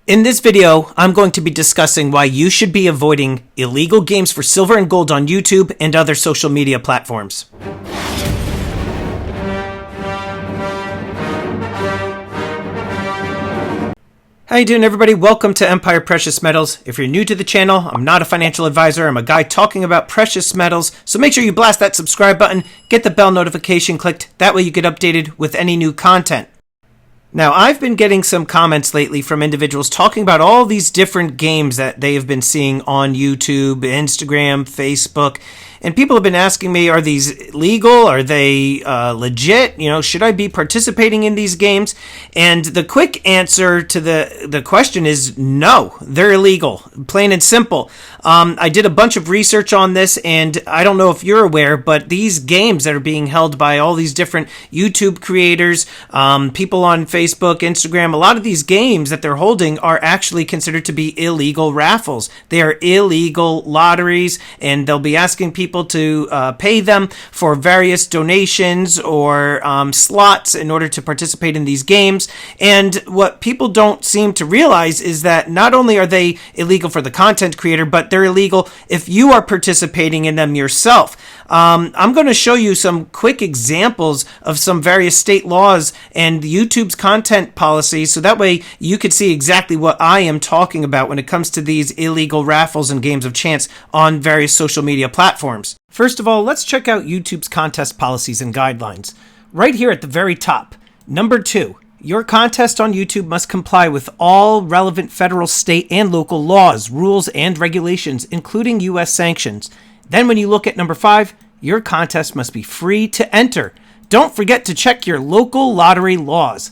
In this video, I'm going to be discussing why you should be avoiding illegal games for silver and gold on YouTube and other social media platforms. How you doing, everybody? Welcome to Empire Precious Metals. If you're new to the channel, I'm not a financial advisor. I'm a guy talking about precious metals. So make sure you blast that subscribe button, get the bell notification clicked. That way you get updated with any new content. Now, I've been getting some comments lately from individuals talking about all these different games that they have been seeing on YouTube, Instagram, Facebook, and people have been asking me, are these legal? Are they legit? You know, should I be participating in these games? And the quick answer to the question is no, they're illegal, plain and simple. I did a bunch of research on this, and I don't know if you're aware, but these games that are being held by all these different YouTube creators, people on Facebook, Instagram, a lot of these games that they're holding are actually considered to be illegal raffles. They are illegal lotteries, and they'll be asking people to pay them for various donations or slots in order to participate in these games. And what people don't seem to realize is that not only are they illegal for the content creator, but they're illegal if you are participating in them yourself. I'm going to show you some quick examples of some various state laws and YouTube's content policies, so that way you could see exactly what I am talking about when it comes to these illegal raffles and games of chance on various social media platforms. First of all, let's check out YouTube's contest policies and guidelines. Right here at the very top, number 2. Your contest on YouTube must comply with all relevant federal, state, and local laws, rules, and regulations, including U.S. sanctions. Then when you look at number 5, your contest must be free to enter. Don't forget to check your local lottery laws.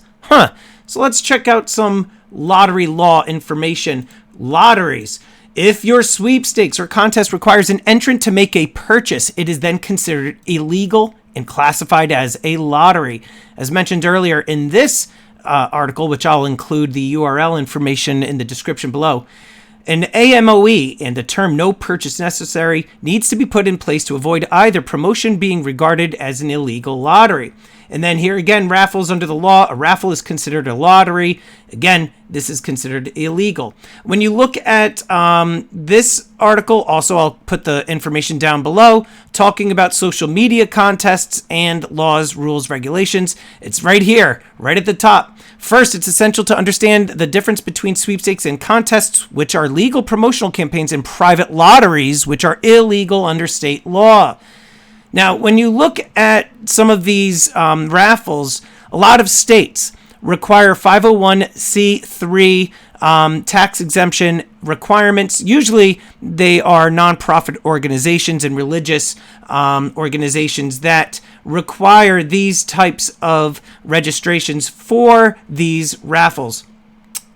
So let's check out some lottery law information. Lotteries. If your sweepstakes or contest requires an entrant to make a purchase, it is then considered illegal and classified as a lottery. As mentioned earlier in this article, which I'll include the URL information in the description below, an AMOE and the term no purchase necessary needs to be put in place to avoid either promotion being regarded as an illegal lottery. And then here again, raffles under the law. A raffle is considered a lottery. Again, this is considered illegal. When you look at this article, also I'll put the information down below, talking about social media contests and laws, rules, regulations. It's right here, right at the top. First, it's essential to understand the difference between sweepstakes and contests, which are legal promotional campaigns, and private lotteries, which are illegal under state law. Now, when you look at some of these raffles, a lot of states require 501c3 tax exemption requirements. Usually, they are nonprofit organizations and religious organizations that require these types of registrations for these raffles.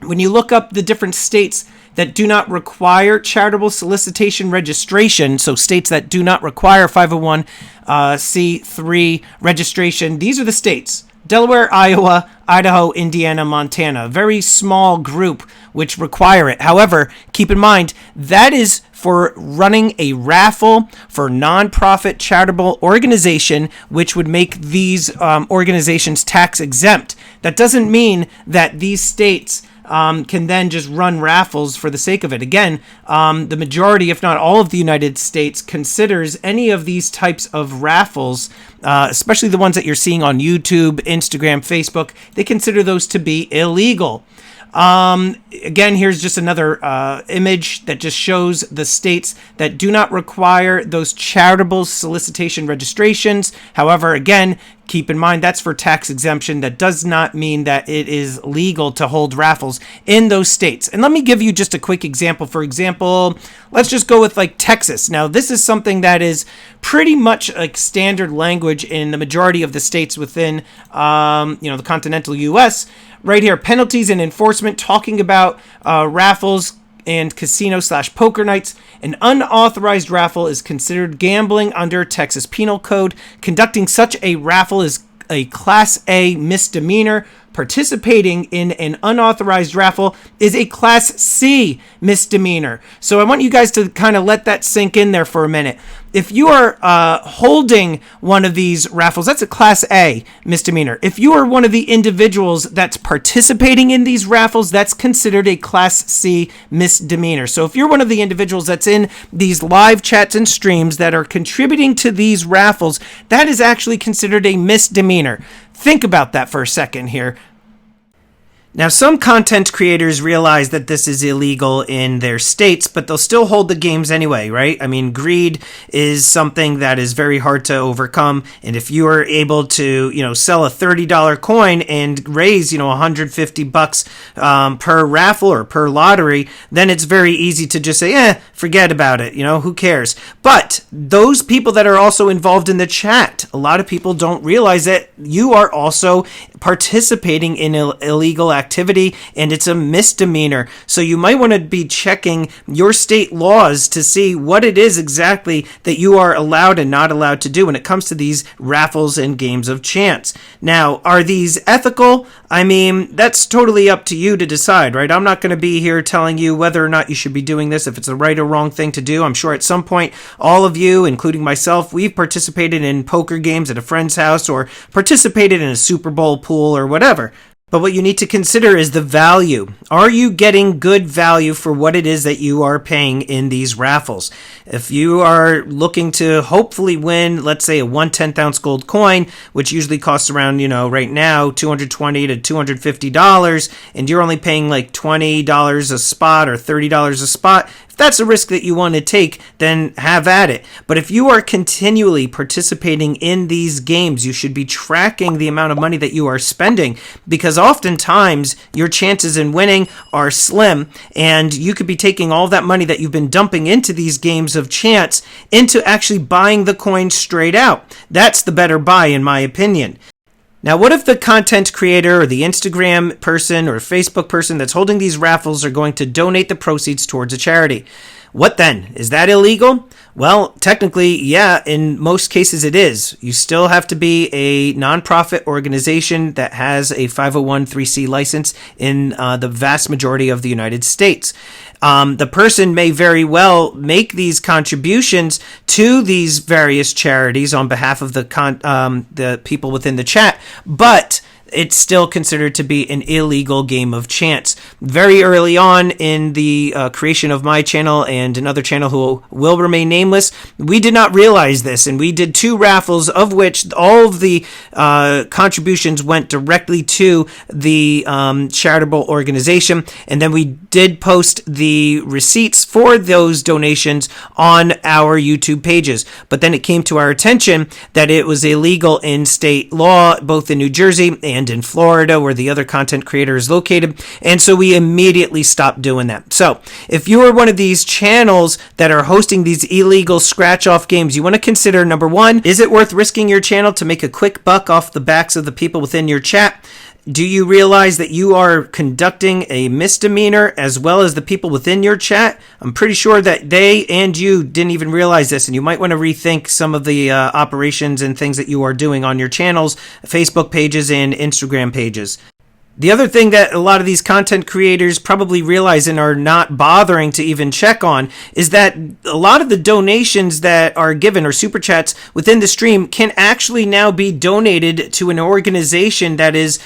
When you look up the different states that do not require charitable solicitation registration, so states that do not require 501c3 registration, these are the states: Delaware, Iowa, Idaho, Indiana, Montana. A very small group which require it. However, keep in mind, that is for running a raffle for nonprofit charitable organization, which would make these organizations tax exempt. That doesn't mean that these states can then just run raffles for the sake of it. Again, the majority, if not all of the United States, considers any of these types of raffles, especially the ones that you're seeing on YouTube, Instagram, Facebook, they consider those to be illegal. Again, here's just another image that just shows the states that do not require those charitable solicitation registrations. However, again, keep in mind that's for tax exemption. That does not mean that it is legal to hold raffles in those states. And let me give you just a quick example. For example, let's just go with like Texas. Now, this is something that is pretty much like standard language in the majority of the states within the continental U.S. Right here, penalties and enforcement, talking about raffles and casino/poker nights. An unauthorized raffle is considered gambling under Texas Penal Code. Conducting such a raffle is a Class A misdemeanor. participating in an unauthorized raffle is a Class C misdemeanor. So I want you guys to kind of let that sink in there for a minute. If you are holding one of these raffles, that's a Class A misdemeanor. If you are one of the individuals that's participating in these raffles, that's considered a Class C misdemeanor. So if you're one of the individuals that's in these live chats and streams that are contributing to these raffles, that is actually considered a misdemeanor. Think about that for a second here. Now, some content creators realize that this is illegal in their states, but they'll still hold the games anyway, right? I mean, greed is something that is very hard to overcome. And if you are able to, sell a $30 coin and raise, $150 per raffle or per lottery, then it's very easy to just say, forget about it. Who cares? But those people that are also involved in the chat, a lot of people don't realize that you are also participating in illegal activity, and it's a misdemeanor. So you might want to be checking your state laws to see what it is exactly that you are allowed and not allowed to do when it comes to these raffles and games of chance. Now, are these ethical? I mean, that's totally up to you to decide, right? I'm not going to be here telling you whether or not you should be doing this, if it's the right or wrong thing to do. I'm sure at some point, all of you, including myself, we've participated in poker games at a friend's house or participated in a Super Bowl pool or whatever. But what you need to consider is the value. Are you getting good value for what it is that you are paying in these raffles? If you are looking to hopefully win, let's say a 1/10 ounce gold coin, which usually costs around, right now, $220 to $250, and you're only paying like $20 a spot or $30 a spot, if that's a risk that you want to take, then have at it. But if you are continually participating in these games, you should be tracking the amount of money that you are spending, because oftentimes your chances in winning are slim, and you could be taking all that money that you've been dumping into these games of chance into actually buying the coin straight out. That's the better buy, in my opinion. Now, what if the content creator or the Instagram person or Facebook person that's holding these raffles are going to donate the proceeds towards a charity? What then? Is that illegal? Well, technically, yeah, in most cases it is. You still have to be a nonprofit organization that has a 501(c) license in the vast majority of the United States. The person may very well make these contributions to these various charities on behalf of the people within the chat, but it's still considered to be an illegal game of chance. Very early on in the creation of my channel and another channel who will remain nameless, we did not realize this, and we did 2 raffles, of which all of the contributions went directly to the charitable organization, and then we did post the receipts for those donations on our YouTube pages. But then it came to our attention that it was illegal in state law, both in New Jersey and in Florida, where the other content creator is located, and so we immediately stopped doing that. So if you are one of these channels that are hosting these illegal scratch-off games, you want to consider, number 1, is it worth risking your channel to make a quick buck off the backs of the people within your chat? Do you realize that you are conducting a misdemeanor as well as the people within your chat? I'm pretty sure that they and you didn't even realize this, and you might want to rethink some of the operations and things that you are doing on your channels, Facebook pages, and Instagram pages. The other thing that a lot of these content creators probably realize and are not bothering to even check on is that a lot of the donations that are given or super chats within the stream can actually now be donated to an organization that is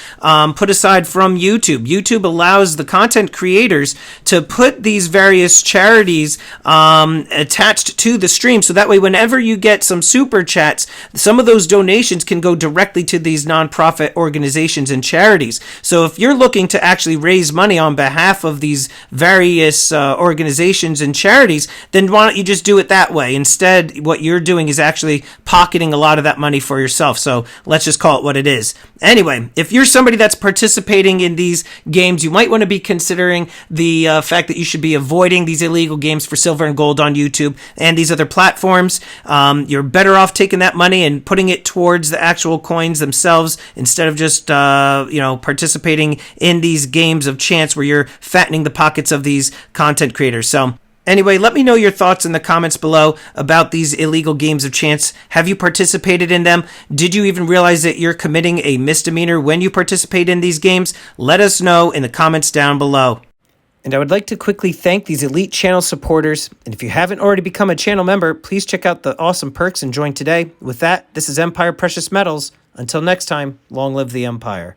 put aside from YouTube. YouTube allows the content creators to put these various charities attached to the stream, so that way whenever you get some super chats, some of those donations can go directly to these nonprofit organizations and charities. So if you're looking to actually raise money on behalf of these various organizations and charities, then why don't you just do it that way? Instead, what you're doing is actually pocketing a lot of that money for yourself. So let's just call it what it is. Anyway, if you're somebody that's participating in these games, you might want to be considering the fact that you should be avoiding these illegal games for silver and gold on YouTube and these other platforms. You're better off taking that money and putting it towards the actual coins themselves instead of just participating in these games of chance where you're fattening the pockets of these content creators. So Anyway, let me know your thoughts in the comments below about these illegal games of chance. Have you participated in them? Did you even realize that you're committing a misdemeanor when you participate in these games? Let us know in the comments down below. And I would like to quickly thank these elite channel supporters. And if you haven't already become a channel member, please check out the awesome perks and join today. With that, this is Empire Precious Metals. Until next time, long live the Empire.